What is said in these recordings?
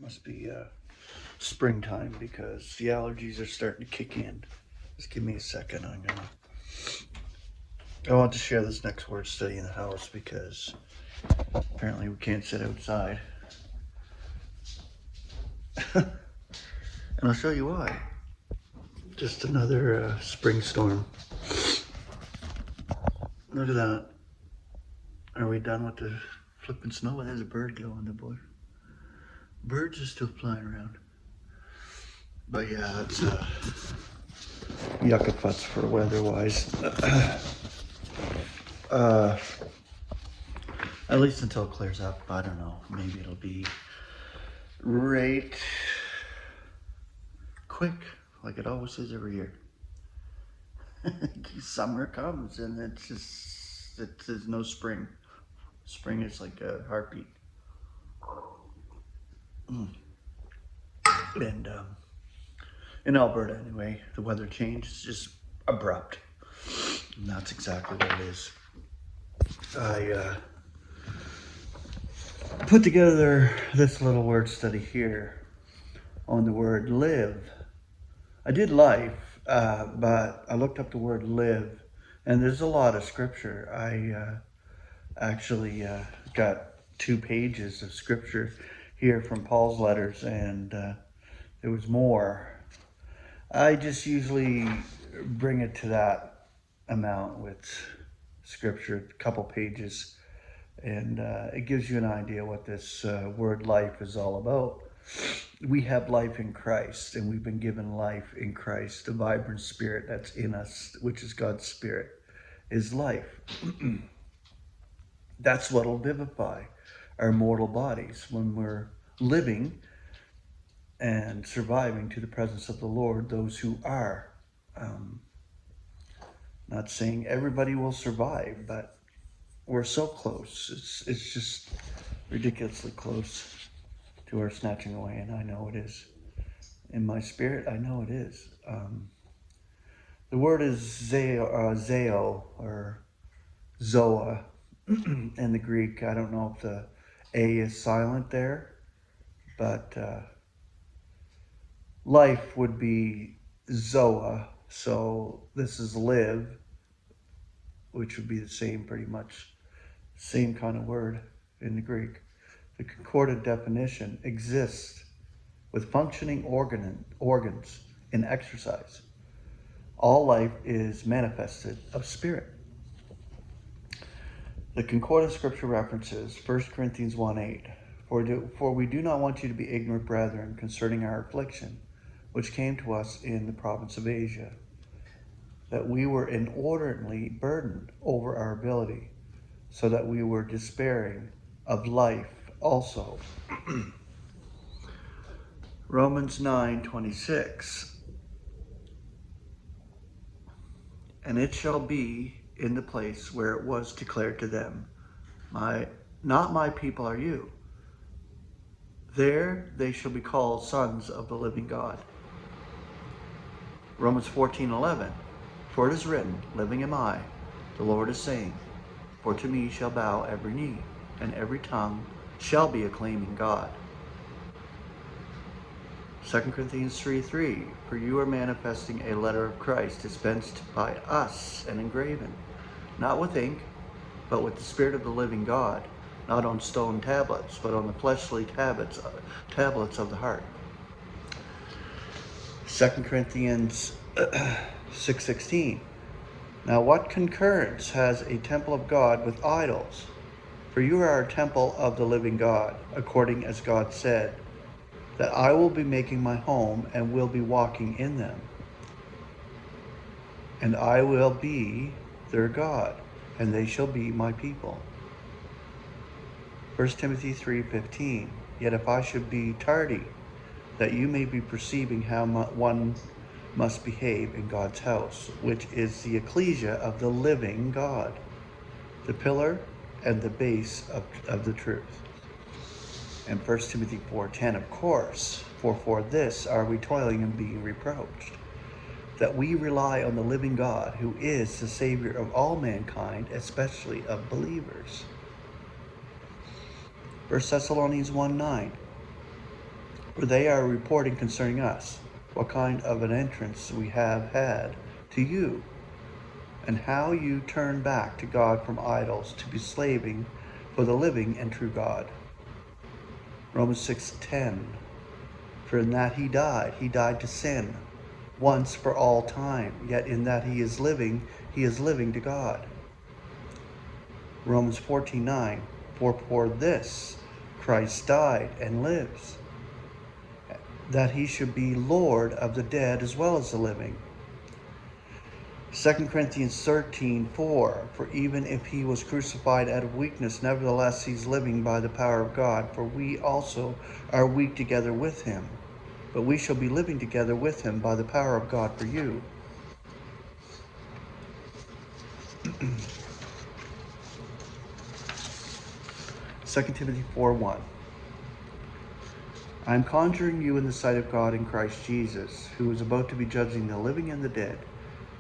Must be springtime because the allergies are starting to kick in. Just give me a second. I want to share this next word study in the house because apparently we can't sit outside. And I'll show you why. Just another spring storm. Look at that. Are we done with the flipping snow? There's a bird going, the boy. Birds are still flying around. But yeah, it's yucca-futs for weather-wise. At least until it clears up. I don't know. Maybe it'll be right quick, like it always is every year. Summer comes and there's no spring. Spring is like a heartbeat. And in Alberta anyway, the weather change is just abrupt. And that's exactly what it is. I put together this little word study here on the word live. I did life, but I looked up the word live, and there's a lot of scripture. I actually got 2 pages of scripture here from Paul's letters, and there was more. I just usually bring it to that amount with scripture, a couple pages, and it gives you an idea what this word life is all about. We have life in Christ, and we've been given life in Christ. The vibrant spirit that's in us, which is God's spirit, is life. That's what will vivify our mortal bodies when we're living and surviving to the presence of the Lord, those who are. Not saying everybody will survive, but we're so close. It's just ridiculously close to our snatching away, and I know it is. In my spirit, I know it is. The word is zeo or zoa in the Greek. I don't know if the A is silent there, but life would be zoa. So this is live, which would be the same, pretty much, same kind of word in the Greek. The concordant definition exists with functioning organs in exercise. All life is manifested of spirit. The concordant scripture references 1 Corinthians 1:8. For we do not want you to be ignorant, brethren, concerning our affliction, which came to us in the province of Asia, that we were inordinately burdened over our ability, so that we were despairing of life also. Romans 9:26. And it shall be in the place where it was declared to them, not my people are you. There they shall be called sons of the living God. Romans 14:11. For it is written, living am I, the Lord is saying, for to me shall bow every knee, and every tongue shall be acclaiming God. 2 Corinthians 3:3. For you are manifesting a letter of Christ dispensed by us and engraven, not with ink, but with the Spirit of the living God, not on stone tablets, but on the fleshly tablets of the heart. 2 Corinthians 6:16. Now what concurrence has a temple of God with idols? For you are a temple of the living God, according as God said, that I will be making my home and will be walking in them. And I will be their God, and they shall be my people. 1 Timothy 3:15. Yet if I should be tardy, that you may be perceiving how one must behave in God's house, which is the ecclesia of the living God, the pillar and the base of the truth. And 1 Timothy 4:10, of course, for this are we toiling and being reproached, that we rely on the living God, who is the Savior of all mankind, especially of believers. 1 Thessalonians 1:9. For they are reporting concerning us what kind of an entrance we have had to you, and how you turn back to God from idols to be slaving for the living and true God. Romans 6:10. For in that he died to sin, once for all time, yet in that he is living to God. Romans 14:9. For this Christ died and lives, that he should be Lord of the dead as well as the living. 2 Corinthians 13:4. For even if he was crucified out of weakness, nevertheless he's living by the power of God. For we also are weak together with him, but we shall be living together with him by the power of God for you. 2 Timothy 4:1. I am conjuring you in the sight of God in Christ Jesus, who is about to be judging the living and the dead,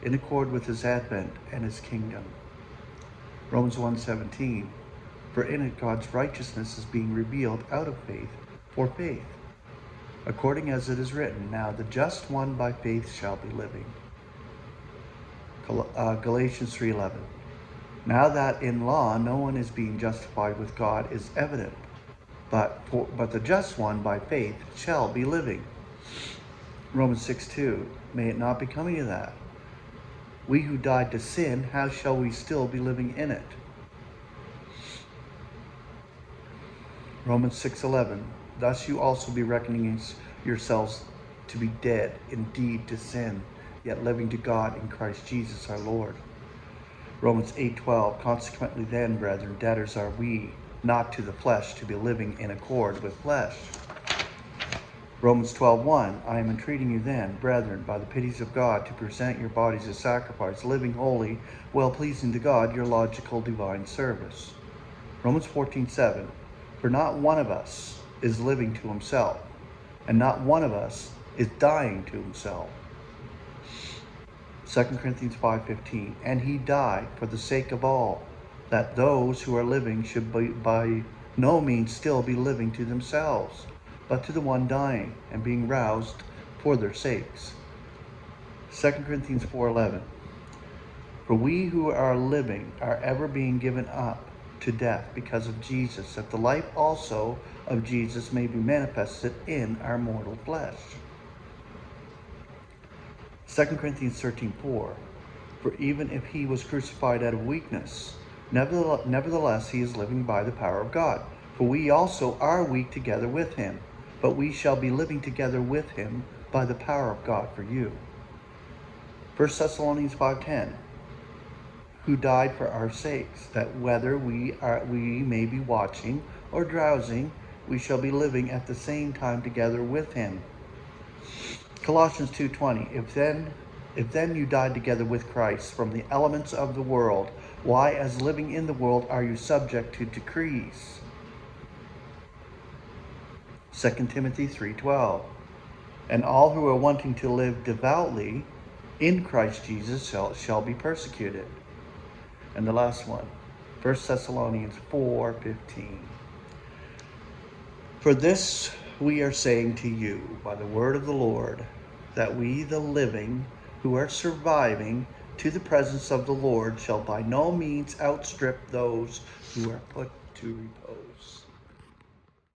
in accord with his advent and his kingdom. Romans 1:17. For in it God's righteousness is being revealed out of faith for faith, according as it is written, now the just one by faith shall be living. Galatians 3:11. Now that in law no one is being justified with God is evident, but the just one by faith shall be living. Romans 6:2. May it not be coming to that. We who died to sin, how shall we still be living in it? Romans 6:11. Thus you also be reckoning yourselves to be dead indeed to sin, yet living to God in Christ Jesus our Lord. Romans 8:12. Consequently then, brethren, debtors are we, not to the flesh, to be living in accord with flesh. Romans 12:1. I am entreating you then, brethren, by the pities of God, to present your bodies as sacrifice, living, holy, well-pleasing to God, your logical divine service. Romans 14:7. For not one of us is living to himself, and not one of us is dying to himself. 2 Corinthians 5:15. And he died for the sake of all, that those who are living should by no means still be living to themselves, but to the one dying and being roused for their sakes. 2 Corinthians 4:11. For we who are living are ever being given up to death because of Jesus, that the life also of Jesus may be manifested in our mortal flesh. 2 Corinthians 13:4. For even if he was crucified out of weakness, nevertheless he is living by the power of God. For we also are weak together with him, but we shall be living together with him by the power of God for you. 1 Thessalonians 5:10. Who died for our sakes, that whether we may be watching or drowsing, we shall be living at the same time together with him. Colossians 2:20. If then you died together with Christ from the elements of the world, why, as living in the world, are you subject to decrees? 2 Timothy 3:12. And all who are wanting to live devoutly in Christ Jesus shall be persecuted. And the last one, 1 Thessalonians 4:15. For this we are saying to you by the word of the Lord, that we, the living, who are surviving to the presence of the Lord, shall by no means outstrip those who are put to repose.